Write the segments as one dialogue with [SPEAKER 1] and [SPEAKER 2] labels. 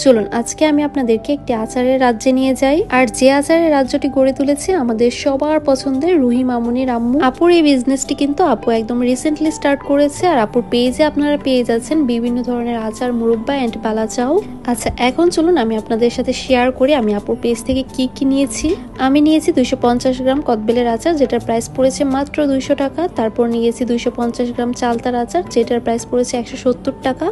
[SPEAKER 1] চলুন আজকে আমি আপনাদেরকে একটি আচারের রাজ্যে নিয়ে যাই। আর যে আচারের রাজ্যটি গড়ে তুলেছে আমাদের সবার পছন্দের রুহি মামুনির আম্মু। আপুর এই বিজনেসটি কিন্তু আপু একদম রিসেন্টলি স্টার্ট করেছে। আর আপুর পেজে আপনারা পেয়ে যাচ্ছেন বিভিন্ন ধরনের আচার, মুরব্বা এন্ড বালাচাও। আচ্ছা, এখন চলুন আমি আপনাদের সাথে শেয়ার করি আমি আপুর পেজ থেকে কি কি নিয়েছি। আমি নিয়েছি 250 গ্রাম কদবেলের আচার, যেটার প্রাইস পড়েছে মাত্র 200 টাকা। তারপর নিয়েছি 250 গ্রাম চালতার আচার, যেটার প্রাইস পড়েছে 170 টাকা।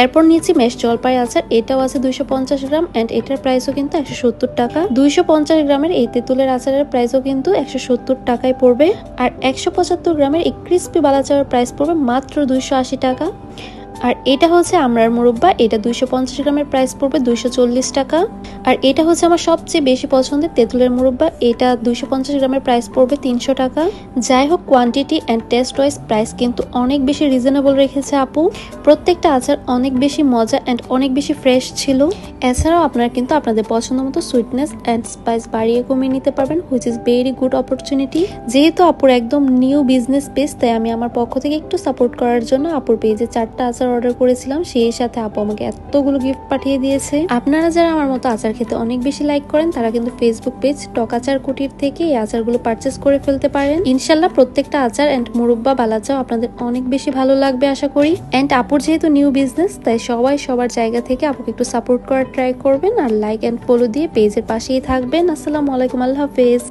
[SPEAKER 1] এরপর নিয়েছি মেশ জলপাই আচার, এটাও আছে 250 গ্রাম এন্ড এটার প্রাইসও কিন্তু 170 টাকা। 250 গ্রামের এই তেঁতুলের আচারের প্রাইসও কিন্তু 170 টাকায় পড়বে। আর 175 গ্রামের এই ক্রিস্পি বালাচাওয়ার প্রাইস পড়বে মাত্র 280 টাকা। আর এটা হচ্ছে আমরার মুরব্বা, এটা 250 গ্রামের প্রাইস পড়বে 240 টাকা। আর এটা হচ্ছে আমার সবচেয়ে বেশি পছন্দের তেঁতুলের মুরব্বা, এটা 250 গ্রামের প্রাইস পড়বে 300 টাকা। যাই হোক, quantity and taste wise price কিন্তু অনেক বেশি রিজনেবল রেখেছে আপু। প্রত্যেকটা আচার অনেক বেশি মজা অ্যান্ড অনেক বেশি ফ্রেশ ছিল। এছাড়াও আপনারা কিন্তু আপনাদের পছন্দ মতো সুইটনেস অ্যান্ড স্পাইস বাড়িয়ে কমিয়ে নিতে পারবেন, which is very good opportunity. যেহেতু আপুর একদম নিউ বিজনেস পেজ, তাই আমি আমার পক্ষ থেকে একটু সাপোর্ট করার জন্য আপুর পেজে 4টা আচার অর্ডার করেছিলাম। সেই সাথে আপু আমাকে এতগুলো গিফট পাঠিয়ে দিয়েছে। আপনারা যারা আমার মতো আচার খেতে অনেক বেশি লাইক করেন, তারা কিন্তু ফেসবুক পেজ টক আচার কুটির থেকে এই আচারগুলো পারচেস করে ফেলতে পারেন। ইনশাল্লাহ প্রত্যেকটা আচার এন্ড মুরব্বা বালাচাও আপনাদের অনেক বেশি ভালো লাগবে আশা করি। এন্ড আপুর যেহেতু নিউ বিজনেস, তাই সবাই সবার জায়গা থেকে আপুকে একটু সাপোর্ট করার ট্রাই করবেন। আর লাইক এন্ড ফলো দিয়ে পেজের পাশেই থাকবেন। আসসালামু আলাইকুম, আল্লাহ হাফেজ।